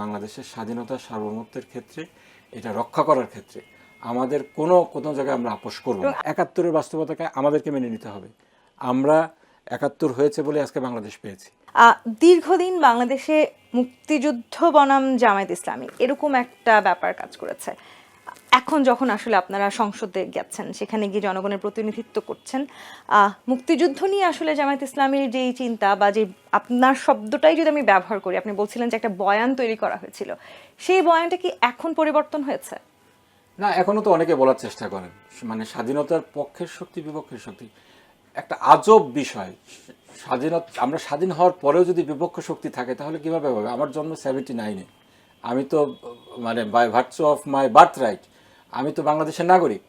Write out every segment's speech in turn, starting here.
বাংলাদেশের স্বাধীনতা সার্বভৌমত্বের ক্ষেত্রে এটা রক্ষা করার ক্ষেত্রে আমাদের কোনো জায়গায় আমরা আপোষ করব না। ৭১-এর বাস্তবতাকে আমাদেরকে মেনে নিতে হবে। আমরা ৭১ হয়েছে বলে আজকে বাংলাদেশ পেয়েছি। দীর্ঘদিন বাংলাদেশে মুক্তিযুদ্ধ বনাম জামায়াত ইসলামী এরকম একটা ব্যাপার কাজ করেছে। এখন যখন আসলে আপনারা সংসদে গেছেন, সেখানে গিয়ে জনগণের প্রতিনিধিত্ব করছেন, মুক্তিযুদ্ধ নিয়ে আসলে জামায়াত ইসলামীর যেই চিন্তা বা যে আপনার শব্দটাই যদি আমি ব্যবহার করি, আপনি বলছিলেন যে একটা বয়ান তৈরি করা হয়েছিল, সেই বয়ানটা কি এখন পরিবর্তন হয়েছে? না, এখনো তো অনেকে বলার চেষ্টা করেন মানে স্বাধীনতার পক্ষের শক্তি বিপক্ষের শক্তি। একটা আজব বিষয়, আমরা স্বাধীন হওয়ার পরেও যদি বিপক্ষ শক্তি থাকে তাহলে কিভাবে হবে? আমার জন্ম 79-এ, আমি তো মানে by virtue of my birth right আমি তো বাংলাদেশের নাগরিক।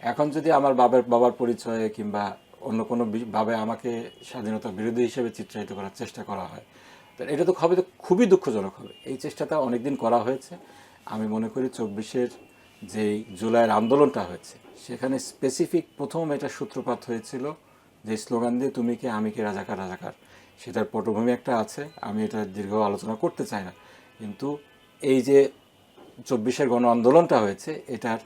এখন যদি আমার বাবার পরিচয়ে কিংবা অন্য কোনো ভাবে আমাকে স্বাধীনতা বিরোধী হিসেবে চিত্রায়িত করার চেষ্টা করা হয়, তো এটা তো খুবই দুঃখজনক হবে। এই চেষ্টাটা অনেকদিন করা হয়েছে। আমি মনে করি 24-এর যেই জুলাইয়ের আন্দোলনটা হয়েছে সেখানে স্পেসিফিক প্রথম এটা সূত্রপাত হয়েছিল যে স্লোগান দিয়ে তুমি কে আমি কে রাজাকার রাজাকার, সেটার পটভূমি একটা আছে, আমি এটা দীর্ঘ আলোচনা করতে চাই না। কিন্তু এই যে 24-এর গণ আন্দোলনটা হয়েছে এটার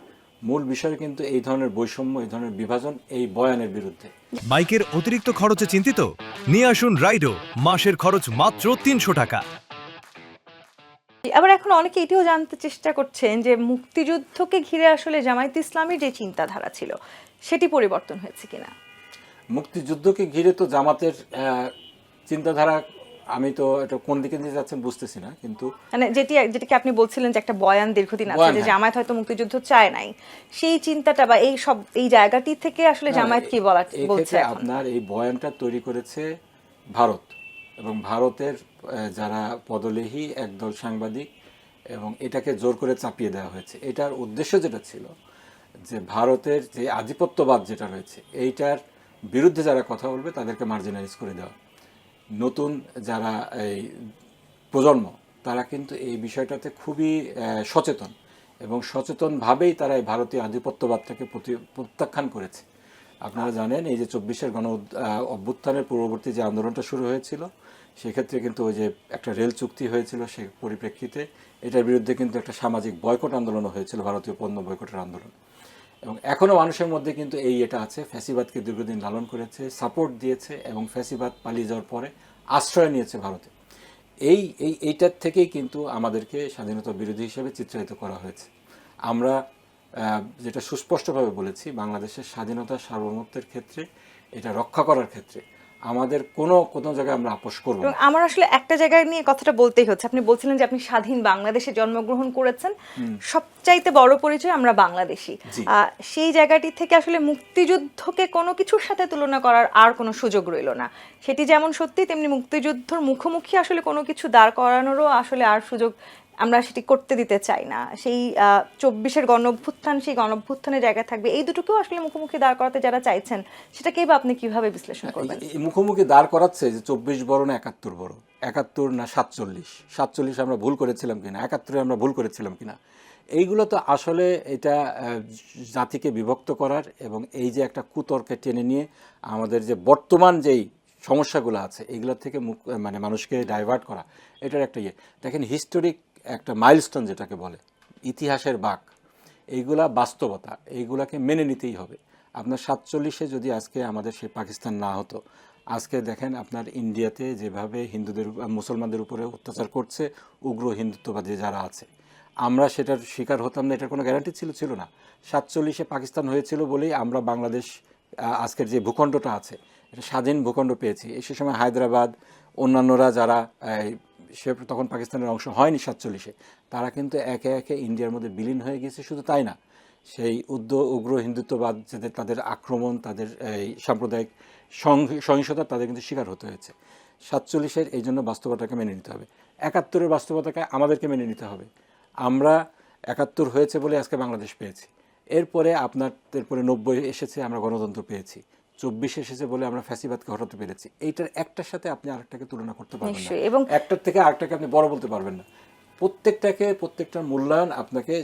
মূল বিষয় কিন্তু এই ধরনের বৈষম্য, এই ধরনের বিভাজন, এই বয়ানের বিরুদ্ধে। বাইকের অতিরিক্ত খরচে চিন্তিত? নিয়ে আসুন রাইডো, মাসের খরচ মাত্র 300 টাকা। আবার এখন অনেকে এটিও জানতে চেষ্টা করছেন যে মুক্তিযুদ্ধকে ঘিরে আসলে জামায়াত ইসলামীর যে চিন্তাধারা ছিল সেটি পরিবর্তন হয়েছে কিনা। মুক্তিযুদ্ধকে ঘিরে তো জামাতের চিন্তাধারা, আমি তো এটা কোন দিকে নিয়ে যাচ্ছেন বুঝতেছি না, কিন্তু মানে যেটাকে আপনি বলছিলেন যে একটা বয়ান দীর্ঘদিন আছে যে জামায়াত হয়তো মুক্তিযুদ্ধ চায় নাই, সেই চিন্তাটা বা এই জায়গাটি থেকে আসলে জামায়াত কি বলছে? আপনার এই বয়ানটা তৈরি করেছে ভারত, এবং ভারতের যারা পদলেহী একদল সাংবাদিক, এবং এটাকে জোর করে চাপিয়ে দেওয়া হয়েছে। এটার উদ্দেশ্য যেটা ছিল যে ভারতের যে আধিপত্যবাদ যেটা রয়েছে এইটার বিরুদ্ধে যারা কথা বলবে তাদেরকে মার্জিনালাইজ করে দেওয়া। নতুন যারা এই প্রজন্ম তারা কিন্তু এই বিষয়টাতে খুবই সচেতন, এবং সচেতনভাবেই তারা এই ভারতীয় আধিপত্যবাদটাকে প্রত্যাখ্যান করেছে। আপনারা জানেন এই যে 24-এর গণ অভ্যুত্থানের পূর্ববর্তী যে আন্দোলনটা শুরু হয়েছিল সেক্ষেত্রে কিন্তু ওই যে একটা রেল চুক্তি হয়েছিল, সে পরিপ্রেক্ষিতে এটার বিরুদ্ধে কিন্তু একটা সামাজিক বয়কট আন্দোলনও হয়েছিল, ভারতীয় পণ্য বয়কটের আন্দোলন। এবং এখনও মানুষের মধ্যে কিন্তু এটা আছে, ফ্যাসিবাদকে দীর্ঘদিন লালন করেছে, সাপোর্ট দিয়েছে, এবং ফ্যাসিবাদ পালিয়ে যাওয়ার পরে আশ্রয় নিয়েছে ভারতে। এইটার থেকেই কিন্তু আমাদেরকে স্বাধীনতা বিরোধী হিসেবে চিত্রায়িত করা হয়েছে। আমরা যেটা সুস্পষ্টভাবে বলেছি, বাংলাদেশের স্বাধীনতা সার্বভৌমত্বের ক্ষেত্রে এটা রক্ষা করার ক্ষেত্রে আমাদের কোনো জায়গায় আমরা আপোষ করব না। আমার আসলে একটা জায়গায় নিয়ে কথাটা বলতেই হচ্ছে। আপনি বলছিলেন যে আপনি স্বাধীন বাংলাদেশে জন্মগ্রহণ করেছেন, সবচাইতে বড় পরিচয় আমরা বাংলাদেশী। সেই জায়গাটি থেকে আসলে মুক্তিযুদ্ধকে কোনো কিছুর সাথে তুলনা করার আর কোনো সুযোগ রইল না। সেটি যেমন সত্যি, তেমনি মুক্তিযুদ্ধর মুখোমুখি আসলে কোনো কিছু দাঁড় করানোরও আসলে আর সুযোগ আমরা সেটি করতে দিতে চাই না। সেই 24-এর গণঅভ্যুত্থান, সেই গণঅভ্যুত্থানের জায়গায় থাকবে, এই দুটোকেও আসলে মুখোমুখি দাঁড় করাতে যারা চাইছেন সেটাকেই বা আপনি কিভাবে বিশ্লেষণ করবেন? মুখোমুখি দাঁড় করাচ্ছে যে 24 বড় না 71 বড়, 71 না 47 আমরা ভুল করেছিলাম কিনা, 71-এ আমরা ভুল করেছিলাম কিনা, এইগুলো তো আসলে এটা জাতিকে বিভক্ত করার এবং এই যে একটা কুতর্কে টেনে নিয়ে আমাদের যে বর্তমান যেই সমস্যাগুলো আছে এইগুলোর থেকে মানে মানুষকে ডাইভার্ট করা, এটার একটা দেখেন হিস্টোরিক একটা মাইলস্টোন যেটাকে বলে, ইতিহাসের বাঁক, এইগুলা বাস্তবতা, এইগুলাকে মেনে নিতেই হবে। আপনার 47-এ যদি আজকে আমাদের সেই পাকিস্তান না হতো, আজকে দেখেন আপনার ইন্ডিয়াতে যেভাবে মুসলমানদের উপরে অত্যাচার করছে উগ্র হিন্দুত্ববাদী যারা আছে, আমরা সেটার শিকার হতাম না, এটার কোনো গ্যারান্টি ছিল না। 47-এ পাকিস্তান হয়েছিল বলেই আমরা বাংলাদেশ আজকের যে ভূখণ্ডটা আছে এটা স্বাধীন ভূখণ্ড পেয়েছি। সে সময় হায়দ্রাবাদ অন্যান্যরা যারা সে তখন পাকিস্তানের অংশ হয়নি 47-এ, তারা কিন্তু একে একে ইন্ডিয়ার মধ্যে বিলীন হয়ে গেছে। শুধু তাই না, সেই উগ্র হিন্দুত্ববাদ যাদের, তাদের আক্রমণ, তাদের এই সাম্প্রদায়িক সহিংসতা, তাদের কিন্তু শিকার হতে হয়েছে। 47-এর এই জন্য বাস্তবতাকে মেনে নিতে হবে। 71-এর বাস্তবতাকে আমাদেরকে মেনে নিতে হবে। আমরা 71 হয়েছে বলে আজকে বাংলাদেশ পেয়েছি। এরপরে 90 এসেছে, আমরা গণতন্ত্র পেয়েছি। 24 এসেছে বলে আমরা ফ্যাসিবাদকে হটাতে পেরেছি। এইটার একটার সাথে আপনি আরেকটাকে তুলনা করতে পারবেন না, এবং একটার থেকে আরেকটাকে আপনি বড় বলতে পারবেন না। প্রত্যেকটার মূল্যায়ন আপনাকে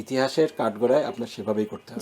ইতিহাসের কাঠগড়ায় আপনার সেভাবেই করতে হবে।